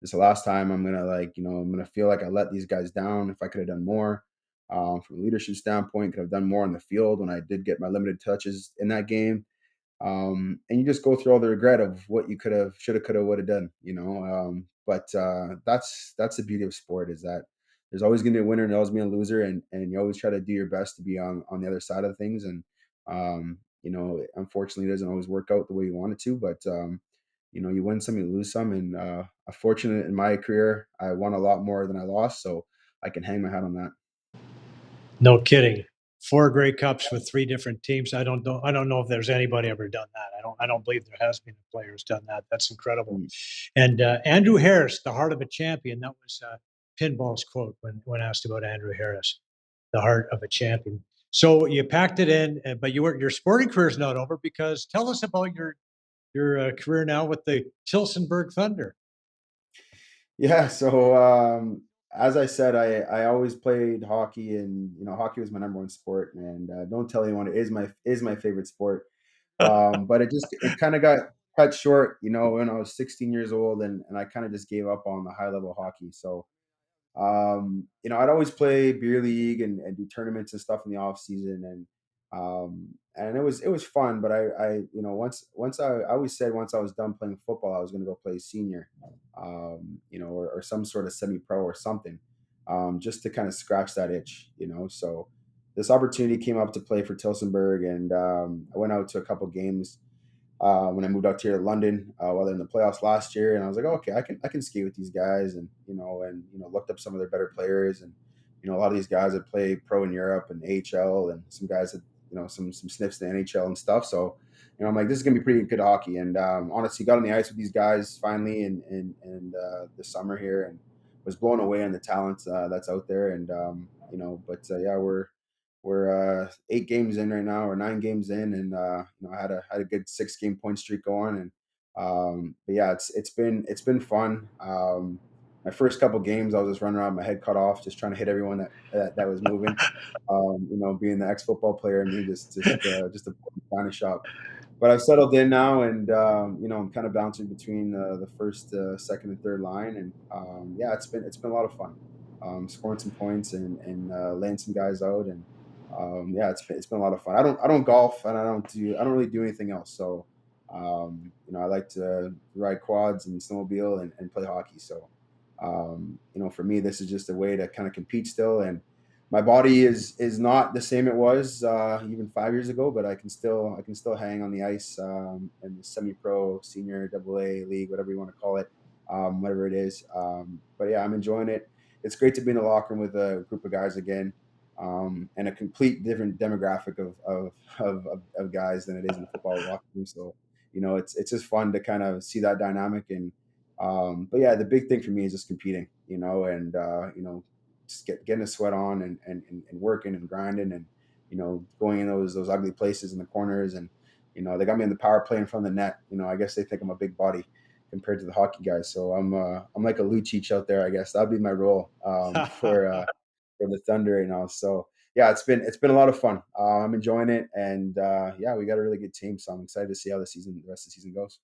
This is the last time I'm gonna I'm gonna feel like I let these guys down. If I could have done more, from a leadership standpoint, could have done more on the field when I did get my limited touches in that game. And you just go through all the regret of what you could have, should have, could have, would have done. But that's the beauty of sport, is that there's always going to be a winner and there's always going to be a loser, and you always try to do your best to be on the other side of things. And unfortunately, it doesn't always work out the way you want it to. But you win some, you lose some, and fortunate in my career, I won a lot more than I lost, so I can hang my hat on that. No kidding. 4 Grey Cups with 3 different teams. I don't know if there's anybody ever done that. I don't believe there has been a player who's done that. That's incredible. Mm. And, Andrew Harris, "The heart of a champion," that was, Pinball's quote when asked about Andrew Harris, "The heart of a champion." So you packed it in, but your sporting career is not over, because tell us about your career now with the Tilsonburg Thunder. Yeah, so as I said, I always played hockey, and hockey was my number one sport. And don't tell anyone, it is my favorite sport. But it kind of got cut short, when I was 16 years old, and I kind of just gave up on the high level hockey. So I'd always play beer league and do tournaments and stuff in the off season, and it was fun. But I always said once I was done playing football, I was going to go play senior, or some sort of semi pro or something, just to kind of scratch that itch. So this opportunity came up to play for Tilsonburg, and I went out to a couple games when I moved out here to London while they're in the playoffs last year, and I was like, oh, okay, I can skate with these guys, and looked up some of their better players, and a lot of these guys that play pro in Europe and AHL, and some guys that some sniffs in the NHL and stuff. So I'm like, this is gonna be pretty good hockey, and honestly, got on the ice with these guys finally, and this summer here, and was blown away on the talent that's out there, and yeah, we're 8 games in right now, or 9 games in, and I had a good 6 game point streak going, and but yeah, it's been fun. My first couple games, I was just running around, with my head cut off, just trying to hit everyone that was moving. Being the ex football player in me, just a China shop. But I've settled in now, and I'm kind of bouncing between the first, second, and third line, and yeah, it's been a lot of fun, scoring some points and laying some guys out, and yeah, it's been a lot of fun. I don't golf, and I don't really do anything else. So I like to ride quads and snowmobile and play hockey. So for me, this is just a way to kind of compete still, and my body is not the same it was even 5 years ago, but I can still hang on the ice in the semi-pro, senior, double A league, whatever you want to call it, whatever it is. But yeah, I'm enjoying it. It's great to be in the locker room with a group of guys again, and a complete different demographic of guys than it is in the football locker room. So it's just fun to kind of see that dynamic, and but yeah, the big thing for me is just competing, and just getting a sweat on, and working and grinding, and going in those ugly places in the corners, and they got me in the power play in front of the net. I guess they think I'm a big body compared to the hockey guys, so I'm like a Lucic out there. I guess that'd be my role for the Thunder right now. So yeah, it's been a lot of fun. I'm enjoying it, and yeah, we got a really good team, so I'm excited to see how the rest of the season goes.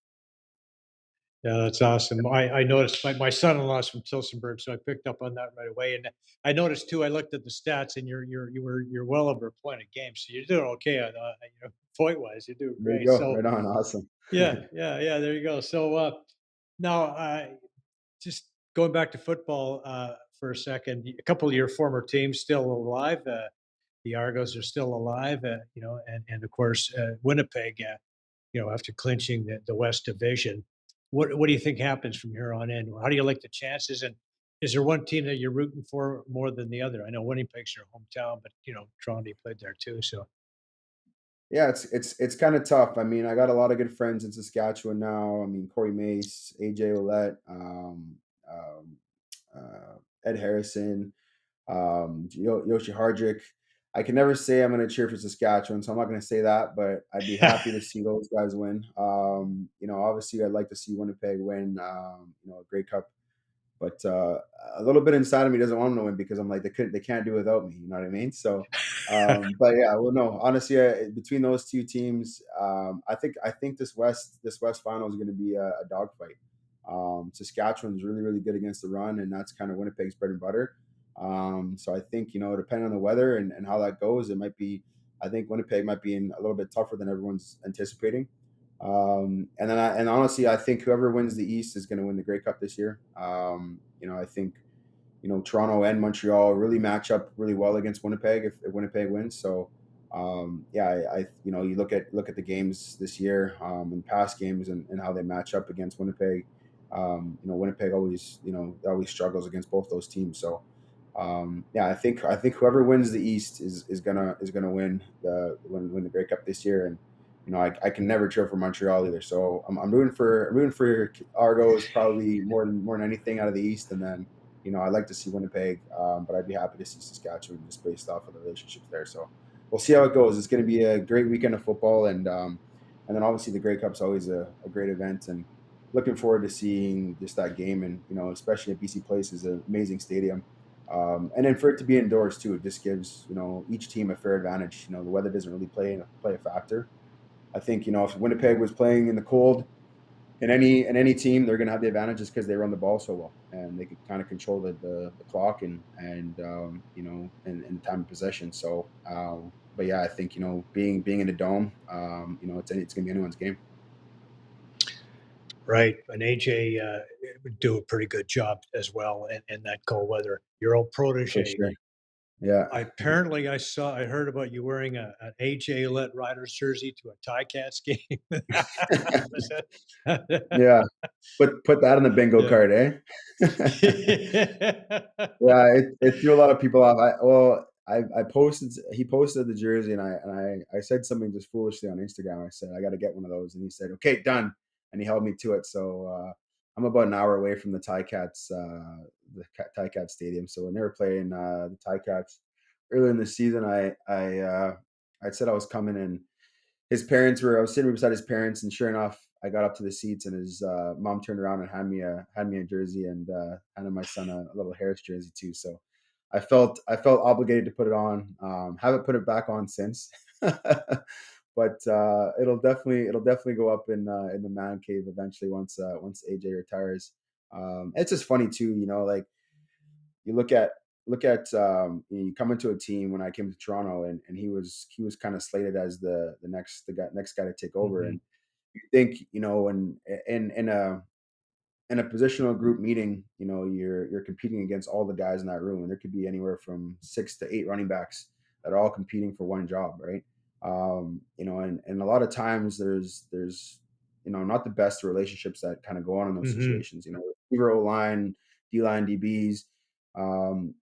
Yeah, that's awesome. I noticed my son-in-law's from Tilsonburg, so I picked up on that right away. And I noticed too. I looked at the stats, and you're well over a point a game, so you're doing okay on point wise. You're doing There you great. go. So Right on. Awesome. yeah. There you go. So now, just going back to football for a second, a couple of your former teams still alive. The Argos are still alive, and of course Winnipeg. After clinching the West Division. What do you think happens from here on in? How do you like the chances? And is there one team that you're rooting for more than the other? I know Winnipeg's your hometown, but Toronto played there too. So Yeah, it's kind of tough. I mean, I got a lot of good friends in Saskatchewan now. I mean, Corey Mace, AJ Ouellette, um, Ed Harrison, Yoshi Hardrick. I can never say I'm going to cheer for Saskatchewan, so I'm not going to say that. But I'd be happy to see those guys win. Obviously, I'd like to see Winnipeg win. A Grey Cup, but a little bit inside of me doesn't want them to win, because I'm like, they can't do without me. You know what I mean? So, but yeah, well, no, honestly, between those two teams, I think this West final is going to be a dogfight. Saskatchewan's really really good against the run, and that's kind of Winnipeg's bread and butter. So I think depending on the weather and how that goes, it might be. I think Winnipeg might be in a little bit tougher than everyone's anticipating. And honestly, I think whoever wins the East is going to win the Grey Cup this year. I think Toronto and Montreal really match up really well against Winnipeg if Winnipeg wins. So yeah, you look at the games this year, and past games, and how they match up against Winnipeg. Winnipeg always struggles against both those teams. So yeah, I think whoever wins the East is gonna win the Grey Cup this year, and I can never cheer for Montreal either. So I'm rooting for Argos probably more than anything out of the East, and then I'd like to see Winnipeg, but I'd be happy to see Saskatchewan just based off of the relationships there. So we'll see how it goes. It's going to be a great weekend of football, and then obviously the Grey Cup's always a great event, and looking forward to seeing just that game, and especially at BC Place is an amazing stadium. And then for it to be indoors too, it just gives each team a fair advantage. The weather doesn't really play a factor. I think if Winnipeg was playing in the cold, in any team, they're going to have the advantages because they run the ball so well and they can kind of control the clock and time of possession. So, but yeah, I think being in a dome, it's going to be anyone's game Right. And AJ would do a pretty good job as well in that cold weather. Your old for protege. sure. Yeah, I heard about you wearing an AJ Let Riders jersey to a Ticats game. Was that- yeah. Put that on the bingo yeah. card, eh? Yeah, it threw a lot of people off. I posted he posted the jersey and I said something just foolishly on Instagram. I said I got to get one of those, and he said okay, done, and he held me to it. So I'm about an hour away from the Ticats Ticats stadium. So when they were playing the Ticats earlier in the season, I said I was coming, and I was sitting beside his parents, and sure enough, I got up to the seats, and his mom turned around and had me a jersey, and handed my son a little Harris jersey too. So I felt obligated to put it on. Haven't put it back on since, but it'll definitely go up in the man cave eventually once AJ retires. It's just funny too, like you you come into a team. When I came to Toronto, and he was kind of slated as the next guy to take over, Mhm. and you think, in a positional group meeting, you're competing against all the guys in that room, and there could be anywhere from 6 to 8 running backs that are all competing for one job, right? And a lot of times there's not the best relationships that kind of go on in those Mhm. situations. Receiver, O line, D line, DBs.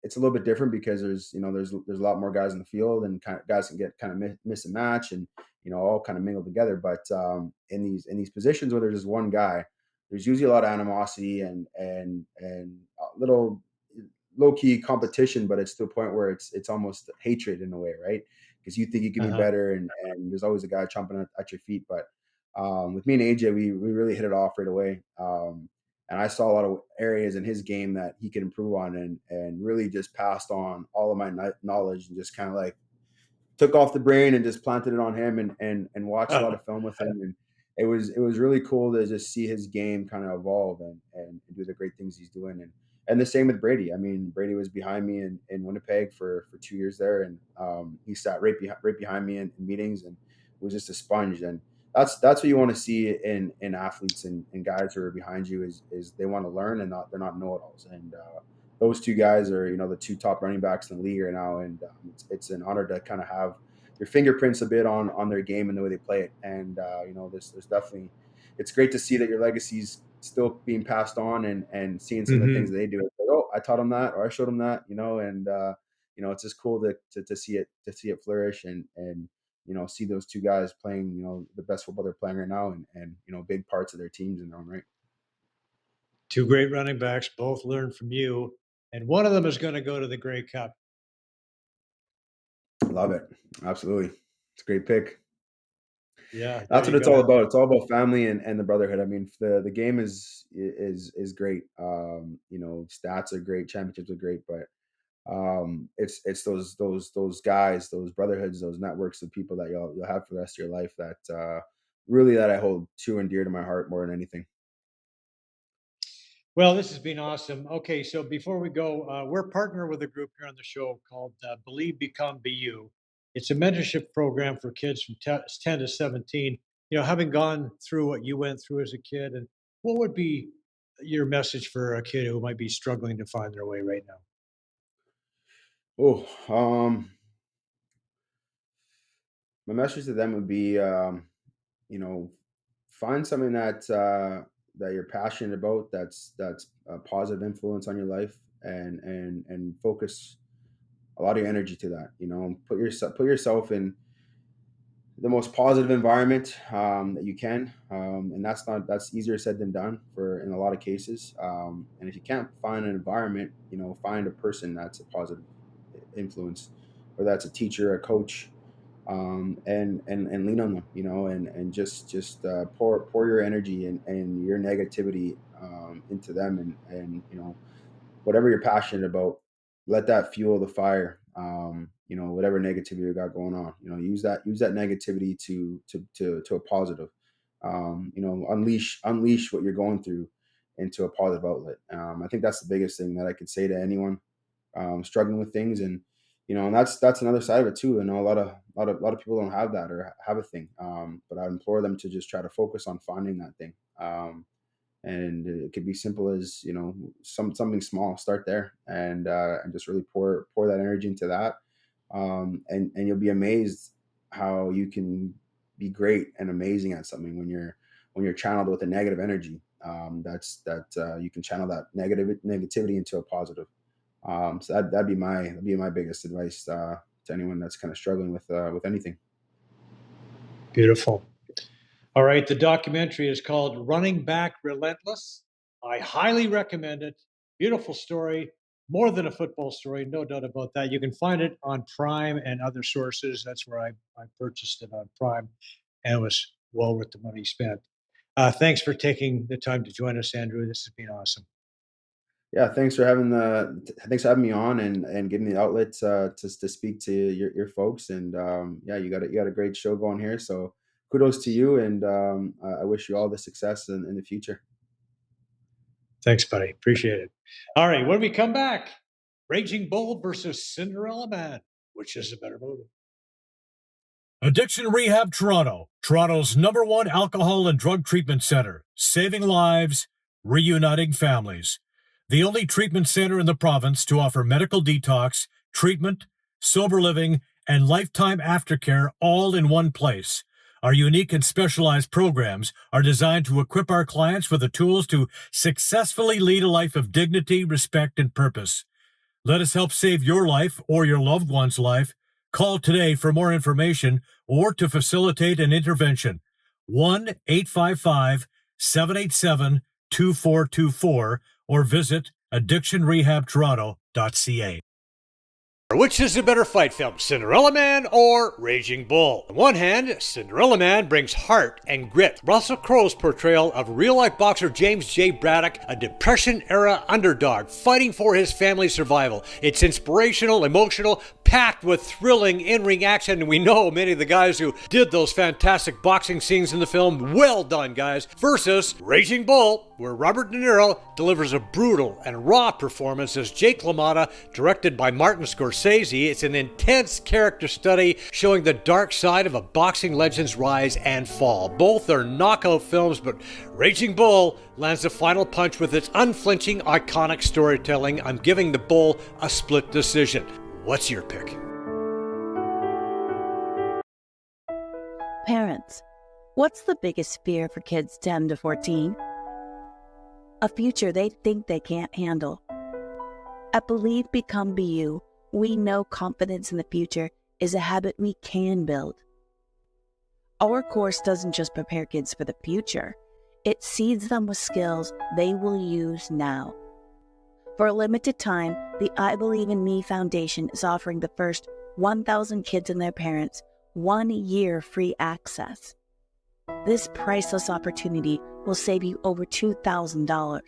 It's a little bit different because there's a lot more guys in the field, and guys can get kind of miss and match, and all kind of mingle together. But in these positions where there's just one guy, there's usually a lot of animosity and a little low key competition, but it's to a point where it's almost hatred in a way, right? Because you think you can be Uh-huh. better, and there's always a guy chomping at your feet. But with me and AJ, we really hit it off right away. And I saw a lot of areas in his game that he could improve on, and really just passed on all of my knowledge, and just kind of like took off the brain and just planted it on him, and watched a lot Uh-huh. of film with him, and it was really cool to just see his game kind of evolve and do the great things he's doing, and the same with Brady. I mean, Brady was behind me in Winnipeg for 2 years there, and he sat right behind me in meetings, and was just a sponge. And that's what you want to see in athletes, and guys who are behind you, is they want to learn, and they're not know-it-alls. And those two guys are the two top running backs in the league right now, and it's an honor to kind of have your fingerprints a bit on their game and the way they play it. And there's definitely, it's great to see that your legacy's still being passed on, and seeing some of the things Mhm. that they do. It's like, oh, I taught them that, or I showed them that, and it's just cool to see it flourish, and see those two guys playing the best football they're playing right now, and big parts of their teams in their own right. Two great running backs, both learned from you, and one of them is gonna go to the Grey Cup. Love it, absolutely. It's a great pick. Yeah, there That's what you it's all go. about. It's all about family and the brotherhood. I mean, the game is great. Stats are great, championships are great, but it's those guys, those brotherhoods, those networks of people that you'll have for the rest of your life, that really, that I hold true and dear to my heart more than anything. Well, this has been awesome. Okay, so before we go, we're partner with a group here on the show called Believe, Become, Be You. It's a mentorship program for kids from 10 to 17. Having gone through what you went through as a kid, and what would be your message for a kid who might be struggling to find their way right now? Oh, my message to them would be, you know, find something that you're passionate about, that's a positive influence on your life, and focus a lot of your energy to that. Put yourself in the most positive environment that you can, and that's easier said than done for in a lot of cases. And if you can't find an environment, find a person that's a positive influence, whether that's a teacher, a coach, and lean on them, and just pour your energy and your negativity into them, and whatever you're passionate about, let that fuel the fire. Whatever negativity you got going on, use that negativity to a positive. unleash what you're going through into a positive outlet. I think that's the biggest thing that I could say to anyone struggling with things. And that's another side of it too. A lot of people don't have that or have a thing. But I implore them to just try to focus on finding that thing. And it could be simple as, something small. Start there and just really pour that energy into that. And you'll be amazed how you can be great and amazing at something when you're channeled with a negative energy. You can channel that negativity into a positive. So that'd be my biggest advice to anyone that's kind of struggling with anything. Beautiful. All right. The documentary is called Running Back Relentless. I highly recommend it. Beautiful story. More than a football story, no doubt about that. You can find it on Prime and other sources. That's where I purchased it, on Prime, and it was well worth the money spent. Thanks for taking the time to join us, Andrew. This has been awesome. Yeah, thanks for having me on and giving me the outlet to speak to your folks. And yeah, you got a great show going here. So kudos to you, and I wish you all the success in the future. Thanks, buddy. Appreciate it. All right. When we come back, Raging Bull versus Cinderella Man. Which is a better movie? Addiction Rehab Toronto, Toronto's #1 alcohol and drug treatment center, saving lives, reuniting families. The only treatment center in the province to offer medical detox, treatment, sober living, and lifetime aftercare all in one place. Our unique and specialized programs are designed to equip our clients with the tools to successfully lead a life of dignity, respect, and purpose. Let us help save your life or your loved one's life. Call today for more information or to facilitate an intervention. 1-855-787-2424 or visit addictionrehabtoronto.ca. Which is a better fight film, Cinderella Man or Raging Bull? On one hand, Cinderella Man brings heart and grit. Russell Crowe's portrayal of real-life boxer James J. Braddock, a Depression-era underdog fighting for his family's survival. It's inspirational, emotional, packed with thrilling in-ring action, and we know many of the guys who did those fantastic boxing scenes in the film. Well done, guys. Versus Raging Bull, where Robert De Niro delivers a brutal and raw performance as Jake LaMotta, directed by Martin Scorsese. It's an intense character study showing the dark side of a boxing legend's rise and fall. Both are knockout films, but Raging Bull lands the final punch with its unflinching, iconic storytelling. I'm giving the Bull a split decision. What's your pick? Parents, what's the biggest fear for kids 10 to 14? A future they think they can't handle. At Believe, Become, Be You, we know confidence in the future is a habit we can build. Our course doesn't just prepare kids for the future, it seeds them with skills they will use now. For a limited time, the I Believe in Me Foundation is offering the first 1,000 kids and their parents 1 year free access. This priceless opportunity will save you over $2,000.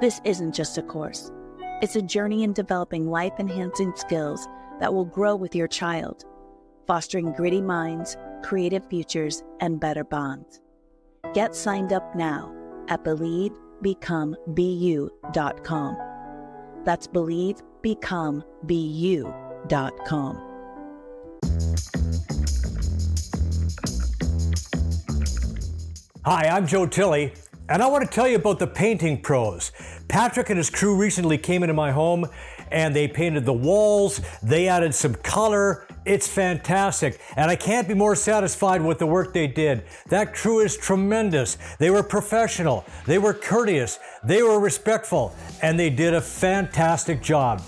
This isn't just a course. It's a journey in developing life-enhancing skills that will grow with your child, fostering gritty minds, creative futures, and better bonds. Get signed up now at BelieveBecomeBeYou.com. That's BelieveBecomeBeYou.com. Hi, I'm Joe Tilley, and I want to tell you about the painting pros. Patrick and his crew recently came into my home and they painted the walls, they added some color. It's fantastic, and I can't be more satisfied with the work they did. That crew is tremendous. They were professional, they were courteous, they were respectful, and they did a fantastic job.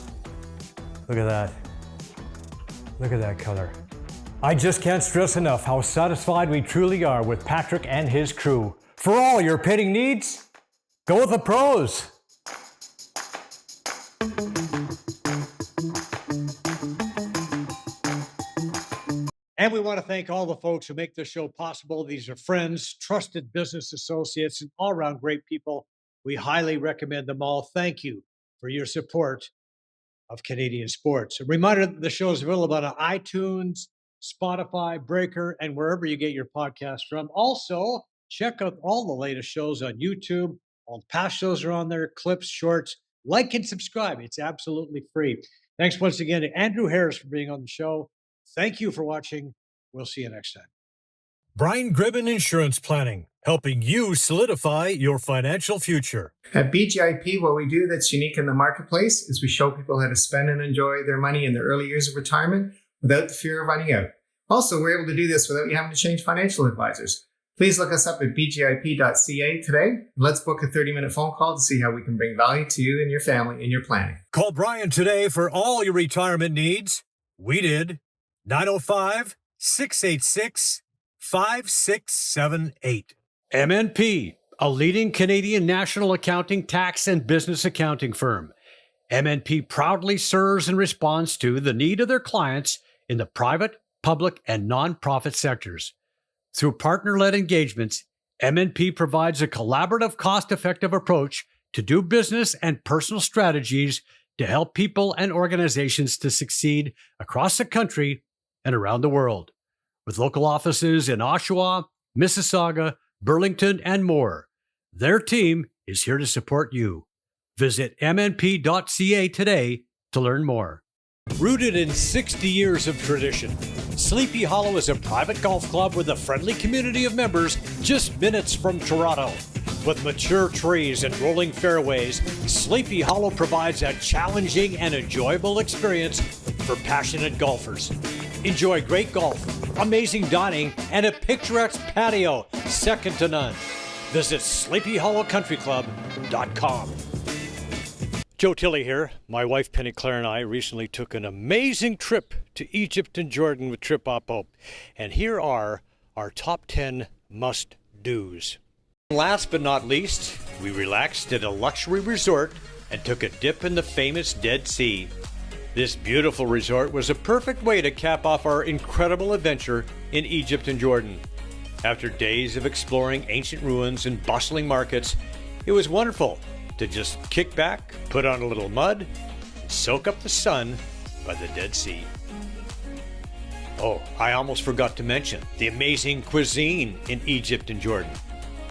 Look at that. Look at that color. I just can't stress enough how satisfied we truly are with Patrick and his crew. For all your painting needs, go with the pros. And we want to thank all the folks who make this show possible. These are friends, trusted business associates, and all-around great people. We highly recommend them all. Thank you for your support of Canadian sports. A reminder that the show is available on iTunes, Spotify, Breaker, and wherever you get your podcast from. Also, Check out all the latest shows on YouTube. All the past shows are on there, clips, shorts. Like and subscribe. It's absolutely free. Thanks once again to Andrew Harris for being on the show. Thank you for watching. We'll see you next time. Brian Gribben Insurance Planning, helping you solidify your financial future. At BGIP, what we do that's unique in the marketplace is we show people how to spend and enjoy their money in the early years of retirement without the fear of running out. Also, we're able to do this without you having to change financial advisors. Please look us up at bgip.ca today. And let's book a 30-minute phone call to see how we can bring value to you and your family in your planning. Call Brian today for all your retirement needs. We did. 905-686-5678. MNP, a leading Canadian national accounting, tax, and business accounting firm. MNP proudly serves and responds to the need of their clients in the private, public, and nonprofit sectors. Through partner-led engagements, MNP provides a collaborative, cost-effective approach to do business and personal strategies to help people and organizations to succeed across the country and around the world. With local offices in Oshawa, Mississauga, Burlington, and more, their team is here to support you. Visit mnp.ca today to learn more. Rooted in 60 years of tradition, Sleepy Hollow is a private golf club with a friendly community of members just minutes from Toronto. With mature trees and rolling fairways, Sleepy Hollow provides a challenging and enjoyable experience for passionate golfers. Enjoy great golf, amazing dining, and a picturesque patio second to none. Visit sleepyhollowcountryclub.com. Joe Tilley here. My wife Penny Claire and I recently took an amazing trip to Egypt and Jordan with Trip Oppo. And here are our top 10 must-dos. Last but not least, we relaxed at a luxury resort and took a dip in the famous Dead Sea. This beautiful resort was a perfect way to cap off our incredible adventure in Egypt and Jordan. After days of exploring ancient ruins and bustling markets, it was wonderful to just kick back, put on a little mud, and soak up the sun by the Dead Sea. Oh, I almost forgot to mention the amazing cuisine in Egypt and Jordan.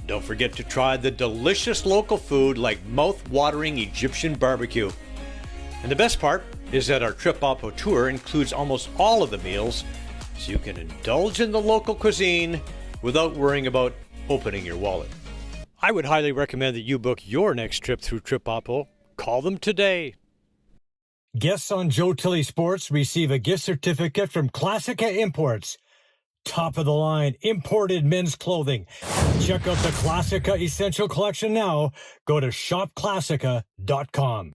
Don't forget to try the delicious local food like mouth-watering Egyptian barbecue. And the best part is that our Trip Oppo tour includes almost all of the meals, so you can indulge in the local cuisine without worrying about opening your wallet. I would highly recommend that you book your next trip through Trip Oppo. Call them today. Guests on Joe Tilley Sports receive a gift certificate from Classica Imports. Top of the line imported men's clothing. Check out the Classica Essential Collection now. Go to shopclassica.com.